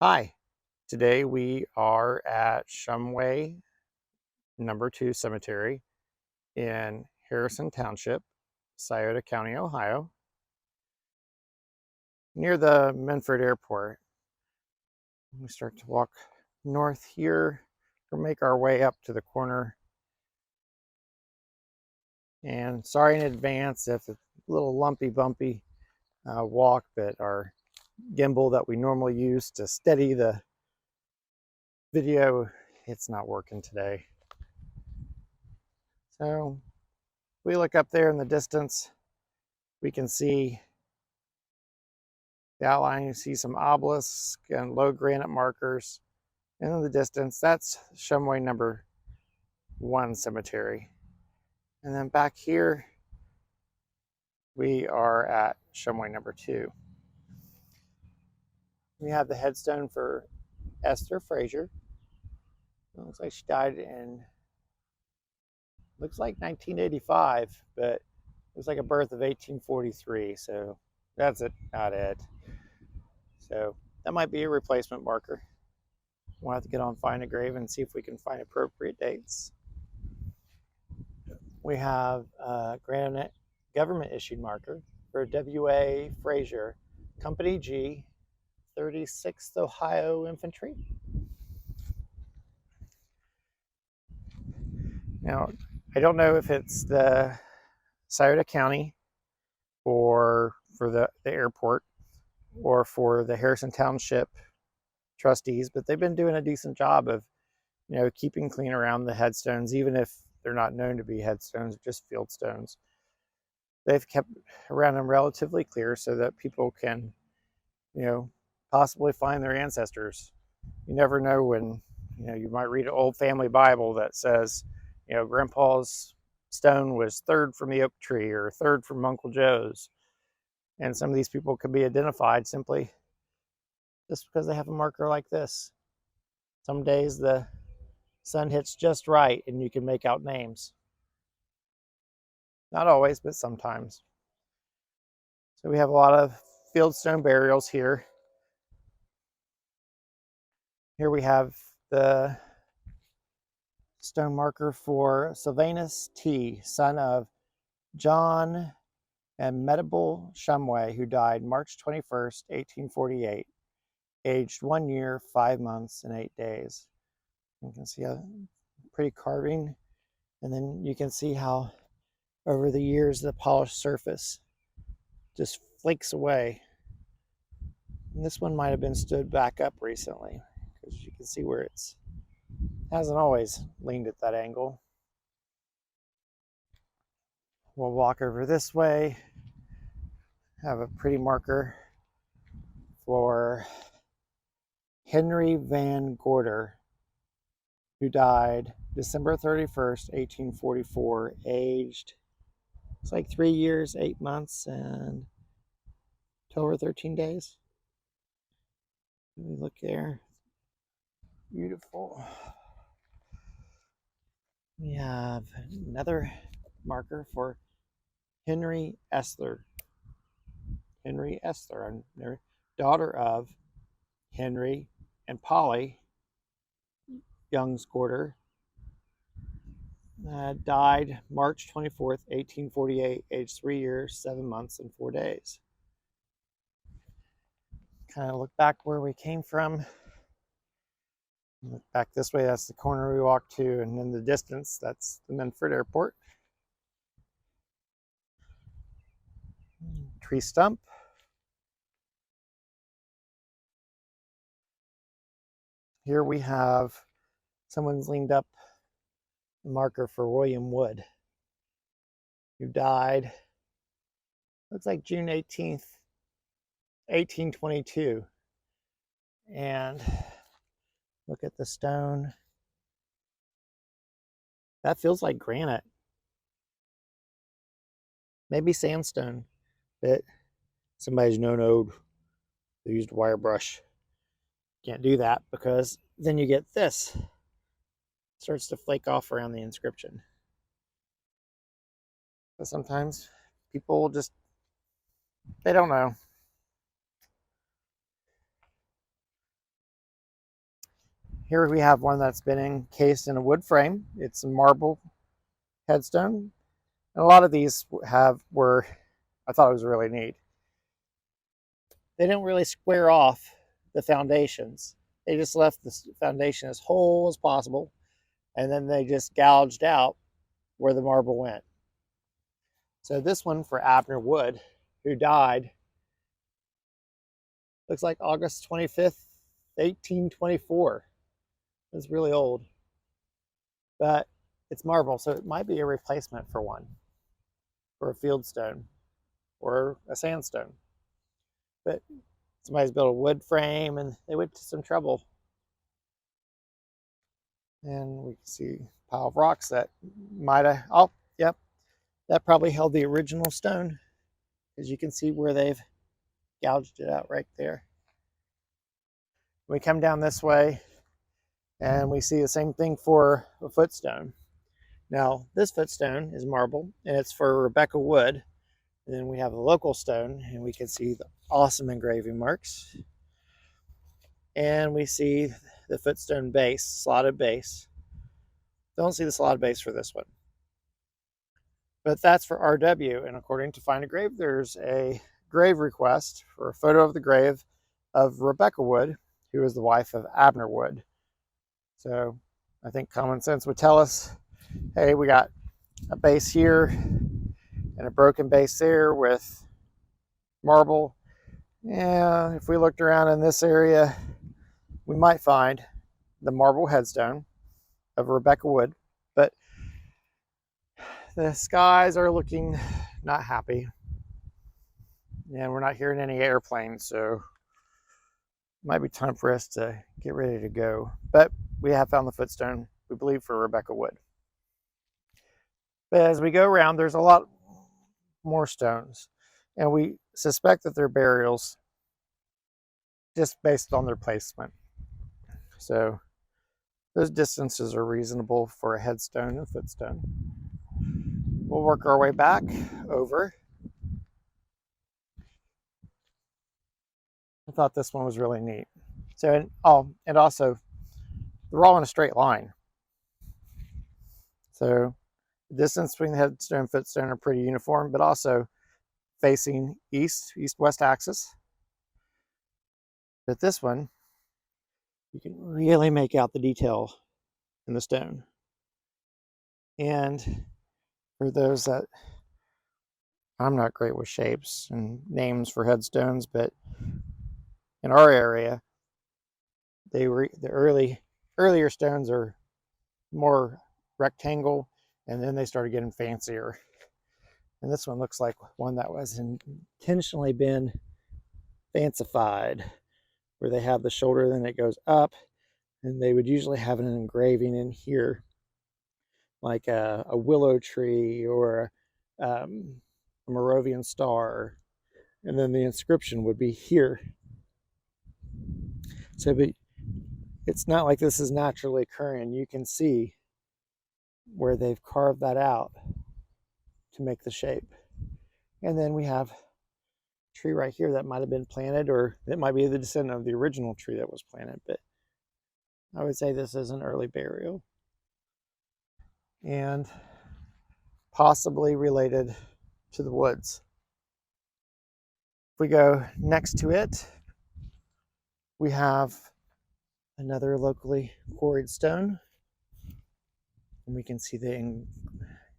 Hi, today we are at Shumway #2 Cemetery in Harrison Township, Scioto County, Ohio, near the Menford Airport. We start to walk north here. We'll make our way up to the corner. And sorry in advance if it's a little lumpy bumpy walk, but our gimbal that we normally use to steady the video, it's not working today. So we look up there in the distance, we can see the outline. You see some obelisks and low granite markers. And in the distance, that's Shumway #1 Cemetery. And then back here, we are at Shumway #2. We have the headstone for Esther Frazier. It looks like she died in, looks like 1985, but looks like a birth of 1843. So that's it, not it. So that might be a replacement marker. We'll have to get on Find a Grave and see if we can find appropriate dates. We have a granite government issued marker for W.A. Frazier, Company G, 36th Ohio Infantry. Now, I don't know if it's the Scioto County or for the airport or for the Harrison Township trustees, but they've been doing a decent job of, keeping clean around the headstones, even if they're not known to be headstones, just field stones. They've kept around them relatively clear so that people can, possibly find their ancestors. You never know when, you might read an old family Bible that says, Grandpa's stone was third from the oak tree or third from Uncle Joe's. And some of these people can be identified simply just because they have a marker like this. Some days the sun hits just right and you can make out names. Not always, but sometimes. So we have a lot of fieldstone burials here. Here we have the stone marker for Sylvanus T., son of John and Medable Shumway, who died March 21st, 1848, aged 1 year, 5 months, and 8 days. You can see a pretty carving, and then you can see how over the years the polished surface just flakes away. And this one might have been stood back up recently, because you can see where it's hasn't always leaned at that angle. We'll walk over this way, have a pretty marker for Henry Van Gorder, who died December 31st, 1844, aged, it's like 3 years, 8 months, and 12 or 13 days. Let me look there. Beautiful. We have another marker for Henry Esther. Henry Esther, daughter of Henry and Polly Youngs Gorder, died March 24th, 1848, aged 3 years, 7 months, and 4 days. Kind of look back where we came from. Look back this way, that's the corner we walked to, and in the distance, that's the Menford Airport. Tree stump. Here we have someone's leaned up a marker for William Wood, who died, looks like June 18th, 1822. And look at the stone. That feels like granite. Maybe sandstone, but somebody's no, they used a wire brush. Can't do that because then you get this. It starts to flake off around the inscription. But sometimes people just, they don't know. Here we have one that's been encased in a wood frame. It's a marble headstone. And a lot of these were, I thought it was really neat. They didn't really square off the foundations. They just left the foundation as whole as possible, and then they just gouged out where the marble went. So this one for Abner Wood, who died, looks like August 25th, 1824. It's really old, but it's marble, so it might be a replacement for one, for a fieldstone or a sandstone. But somebody's built a wood frame and they went to some trouble. And we can see a pile of rocks that might have, oh, yep, that probably held the original stone, because you can see where they've gouged it out right there. We come down this way and we see the same thing for a footstone. Now, this footstone is marble and it's for Rebecca Wood. And then we have a local stone and we can see the awesome engraving marks. And we see the footstone base, slotted base. Don't see the slotted base for this one. But that's for RW. And according to Find a Grave, there's a grave request for a photo of the grave of Rebecca Wood, who is the wife of Abner Wood. So I think common sense would tell us, hey, we got a base here and a broken base there with marble. Yeah, if we looked around in this area, we might find the marble headstone of Rebecca Wood, but the skies are looking not happy. And we're not hearing any airplanes, so it might be time for us to get ready to go. But we have found the footstone, we believe, for Rebecca Wood. But as we go around, there's a lot more stones, and we suspect that they're burials just based on their placement. So those distances are reasonable for a headstone and footstone. We'll work our way back over. I thought this one was really neat. So, and also, they're all in a straight line. So the distance between the headstone and footstone are pretty uniform, but also facing east-west axis. But this one, you can really make out the detail in the stone. And for those that, I'm not great with shapes and names for headstones, but in our area, the earlier stones are more rectangle, and then they started getting fancier. And this one looks like one that was intentionally been fancified, where they have the shoulder, then it goes up, and they would usually have an engraving in here, like a willow tree or a Moravian star, and then the inscription would be here. So it's not like this is naturally occurring. You can see where they've carved that out to make the shape. And then we have a tree right here that might have been planted, or it might be the descendant of the original tree that was planted, but I would say this is an early burial and possibly related to the woods. If we go next to it, we have another locally quarried stone, and we can see the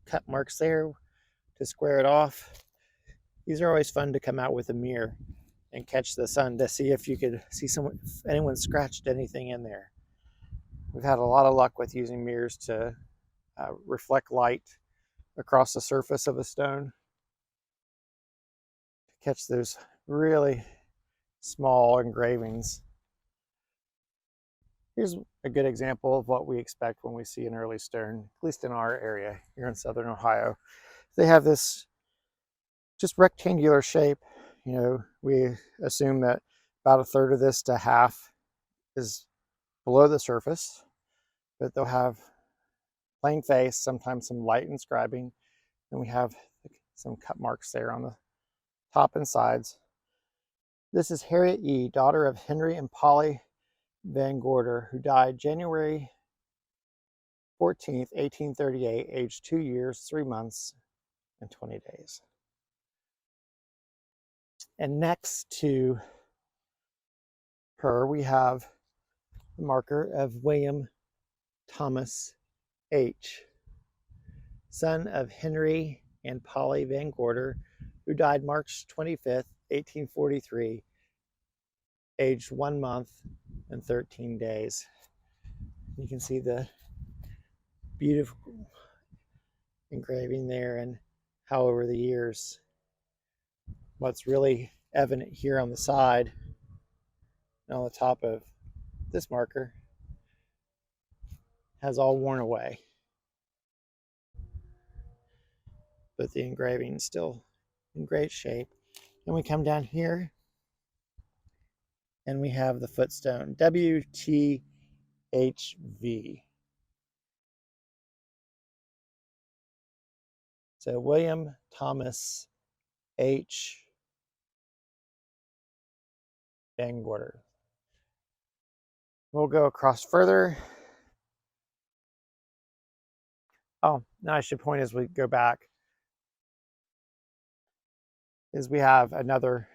cut marks there to square it off. These are always fun to come out with a mirror and catch the sun to see if you could see if anyone scratched anything in there. We've had a lot of luck with using mirrors to reflect light across the surface of a stone to catch those really small engravings. Here's a good example of what we expect when we see an early stone, at least in our area here in southern Ohio. They have this just rectangular shape. You know, we assume that about a third of this to half is below the surface, but they'll have plain face, sometimes some light inscribing, and we have some cut marks there on the top and sides. This is Harriet E., daughter of Henry and Polly Van Gorder, who died January 14th, 1838, aged 2 years, 3 months, and 20 days. And next to her, we have the marker of William Thomas H., son of Henry and Polly Van Gorder, who died March 25th, 1843, aged 1 month and 13 days. You can see the beautiful engraving there and how over the years, what's really evident here on the side and on the top of this marker has all worn away. But the engraving is still in great shape. And we come down here and we have the footstone, WTHV. So William Thomas H. Van Gorder. We'll go across further. Oh, now I should point as we go back is we have another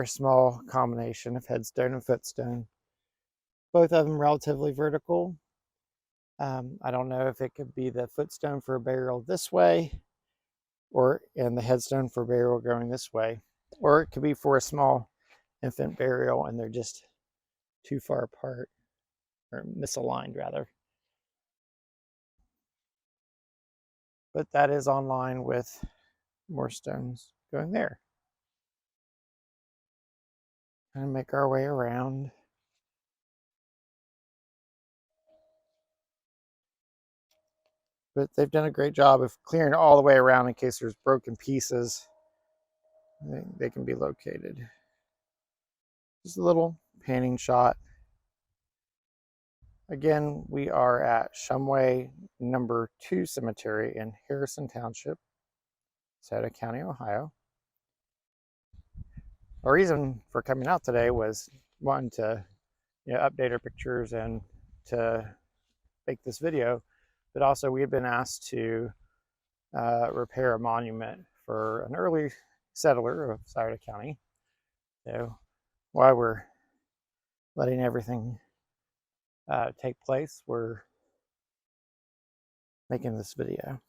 small combination of headstone and footstone. Both of them relatively vertical. I don't know if it could be the footstone for a burial this way and the headstone for burial going this way, or it could be for a small infant burial and they're just too far apart, or misaligned rather. But that is on line with more stones going there. And make our way around. But they've done a great job of clearing all the way around in case there's broken pieces. They can be located. Just a little panning shot. Again, we are at Shumway number 2 Cemetery in Harrison Township, Scioto County, Ohio. Our reason for coming out today was one to update our pictures and to make this video, but also we had been asked to repair a monument for an early settler of Scioto County. So while we're letting everything take place, we're making this video.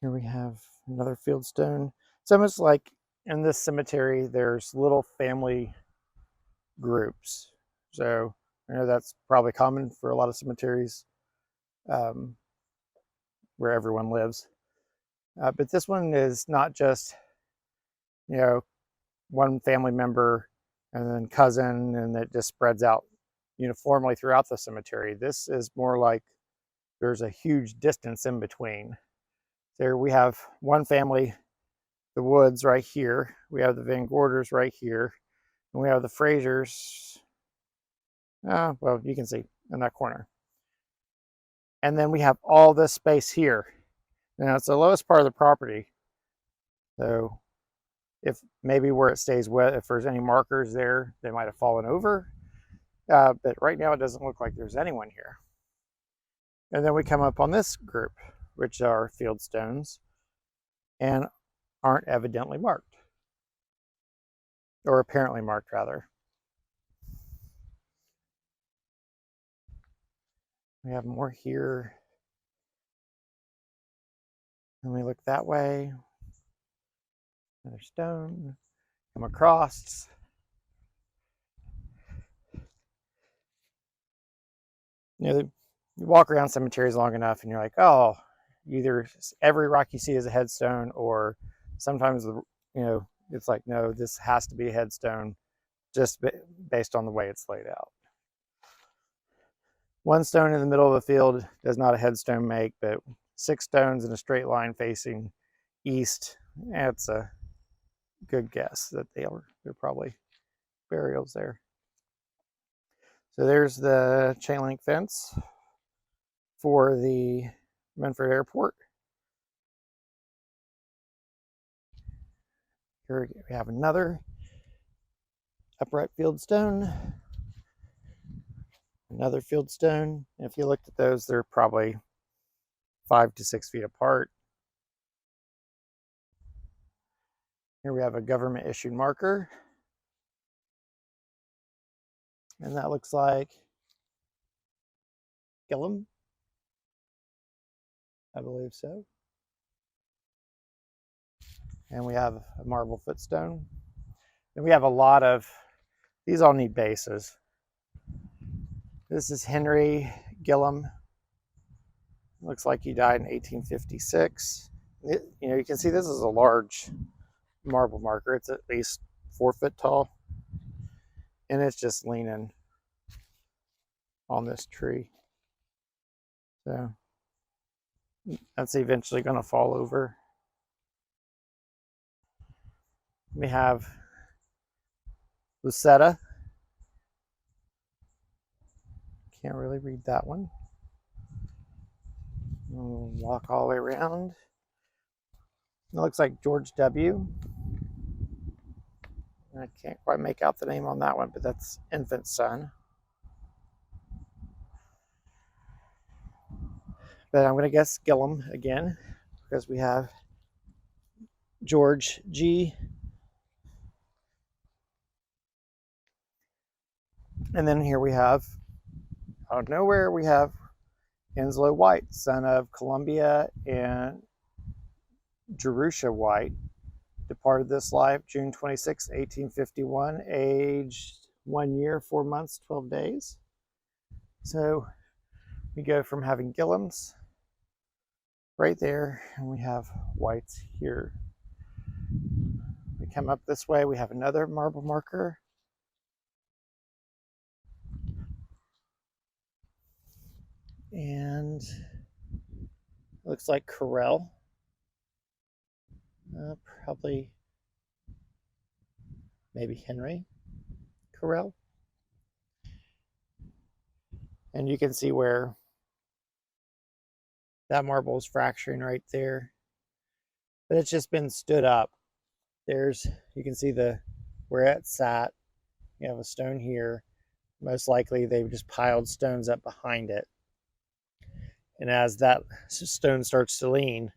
Here we have another fieldstone. It's almost like in this cemetery, there's little family groups. So I know that's probably common for a lot of cemeteries where everyone lives. But this one is not just, one family member and then cousin, and it just spreads out uniformly throughout the cemetery. This is more like there's a huge distance in between. There we have one family, the Woods right here. We have the Van Gorders right here. And we have the Frasers, well, you can see in that corner. And then we have all this space here. Now it's the lowest part of the property. So if maybe where it stays wet, if there's any markers there, they might have fallen over. But right now it doesn't look like there's anyone here. And then we come up on this group, which are fieldstones and aren't evidently marked, or apparently marked rather. We have more here. And we look that way. Another stone. Come across. You walk around cemeteries long enough and you're like, oh, either every rock you see is a headstone, or sometimes it's like, no, this has to be a headstone just based on the way it's laid out. One stone in the middle of the field does not a headstone make, but 6 stones in a straight line facing east, it's a good guess that they're probably burials there. So there's the chain link fence for the Menford Airport. Here we have another upright fieldstone, another fieldstone. If you looked at those, they're probably 5 to 6 feet apart. Here we have a government issued marker. And that looks like Gillum, I believe so. And we have a marble footstone. And we have a lot of, these all need bases. This is Henry Gillum. Looks like he died in 1856. You can see this is a large marble marker. It's at least 4 foot tall. And it's just leaning on this tree. So that's eventually going to fall over. We have Lucetta. Can't really read that one. We'll walk all the way around. It looks like George W. I can't quite make out the name on that one, but that's infant son. But I'm going to guess Gillum again, because we have George G. And then here we have, out of nowhere, we have Henslow White, son of Columbia and Jerusha White. Departed this life June 26, 1851, aged 1 year, 4 months, 12 days. So we go from having Gillums right there, and we have Whites here. We come up this way, we have another marble marker. And looks like Correll. Probably maybe Henry Correll. And you can see where that marble is fracturing right there. But it's just been stood up. You can see where it sat. You have a stone here. Most likely they've just piled stones up behind it. And as that stone starts to lean,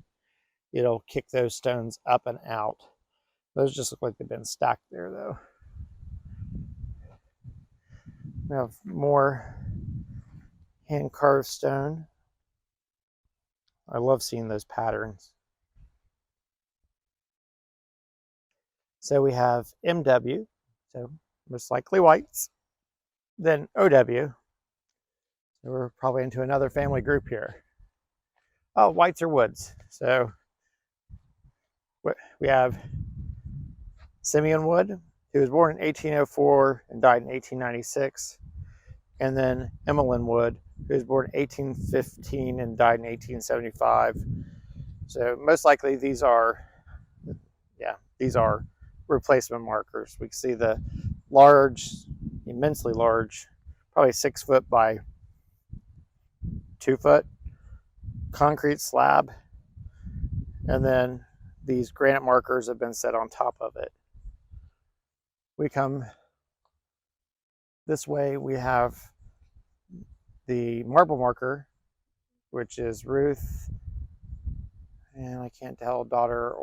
it'll kick those stones up and out. Those just look like they've been stacked there, though. We have more hand-carved stone. I love seeing those patterns. So we have MW, so most likely Whites. Then OW. So we're probably into another family group here. Oh, Whites or Woods. So we have Simeon Wood, who was born in 1804 and died in 1896. And then Emmeline Wood, who was born in 1815 and died in 1875. So most likely these are replacement markers. We can see the large, immensely large, probably 6 foot by 2 foot concrete slab. And then these granite markers have been set on top of it. We come this way, we have the marble marker, which is Ruth, and I can't tell, daughter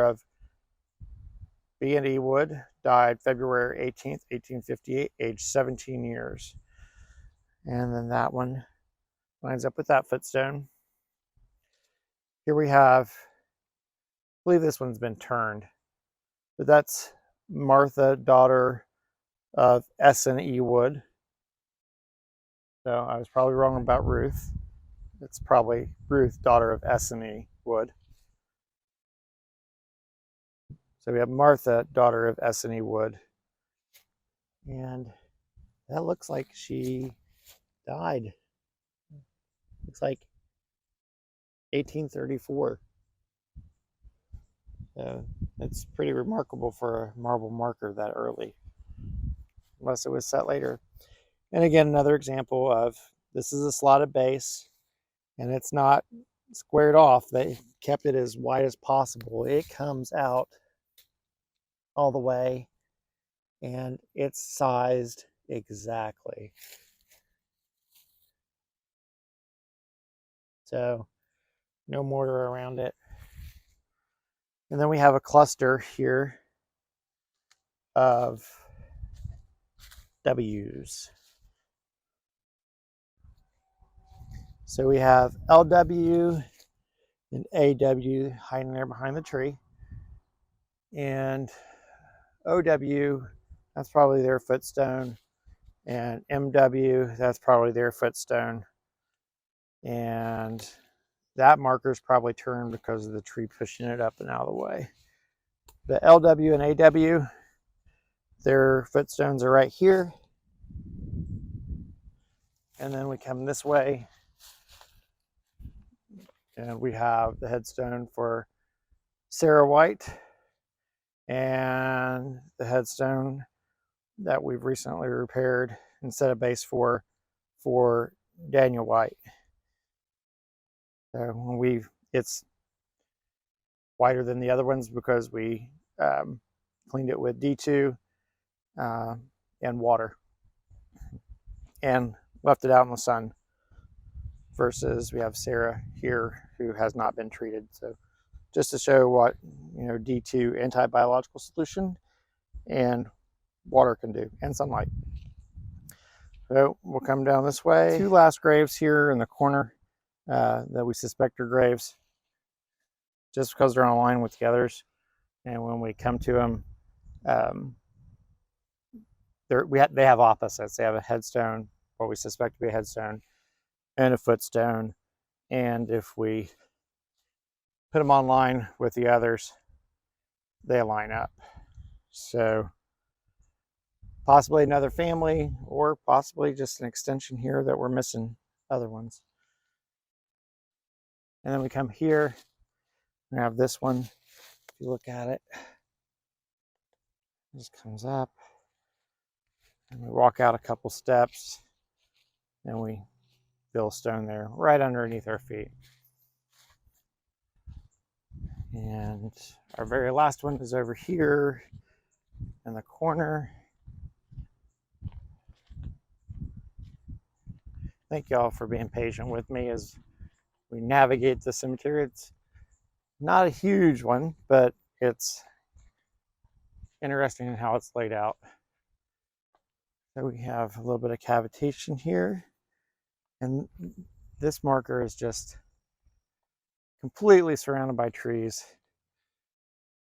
of B&E Wood, died February 18th, 1858, age 17 years. And then that one lines up with that footstone. Here we have, I believe this one's been turned, but that's Martha, daughter of S&E Wood. So I was probably wrong about Ruth. It's probably Ruth, daughter of S&E Wood. So we have Martha, daughter of S&E Wood. And that looks like she died. Looks like 1834. So it's pretty remarkable for a marble marker that early, unless it was set later. And again, another example of, this is a slotted base, and it's not squared off. They kept it as wide as possible. It comes out all the way, and it's sized exactly. So no mortar around it. And then we have a cluster here of W's. So we have LW and AW hiding there behind the tree. And OW, that's probably their footstone. And MW, that's probably their footstone. And that marker's probably turned because of the tree pushing it up and out of the way. The LW and AW, their footstones are right here. And then we come this way and we have the headstone for Sarah White and the headstone that we've recently repaired and set a base for Daniel White. So when it's wider than the other ones because we cleaned it with D2 and water and left it out in the sun, versus we have Sarah here who has not been treated. So just to show what, you know, D2 anti-biological solution and water can do, and sunlight. So we'll come down this way. Two last graves here in the corner that we suspect are graves, just because they're on a line with the others. And when we come to them, they have opposites. They have a headstone, what we suspect to be a headstone, and a footstone. And if we put them on line with the others, they line up. So possibly another family, or possibly just an extension here that we're missing other ones. And then we come here and have this one. If you look at it, it just comes up. And we walk out a couple steps and we fill stone there right underneath our feet. And our very last one is over here in the corner. Thank y'all for being patient with me as we navigate the cemetery. It's not a huge one, but it's interesting in how it's laid out. So we have a little bit of cavitation here, and this marker is just completely surrounded by trees,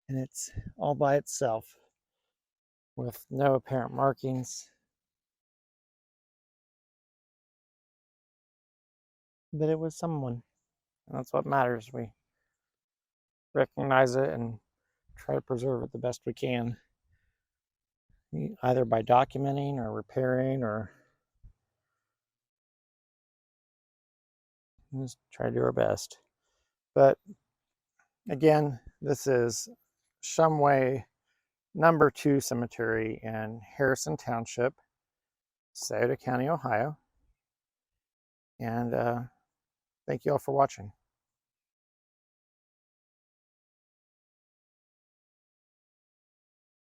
and it's all by itself with no apparent markings. But it was someone, and that's what matters. We recognize it and try to preserve it the best we can, either by documenting or repairing, or just try to do our best. But again, this is Shumway number 2 Cemetery in Harrison Township, Scioto County, Ohio. And thank you all for watching.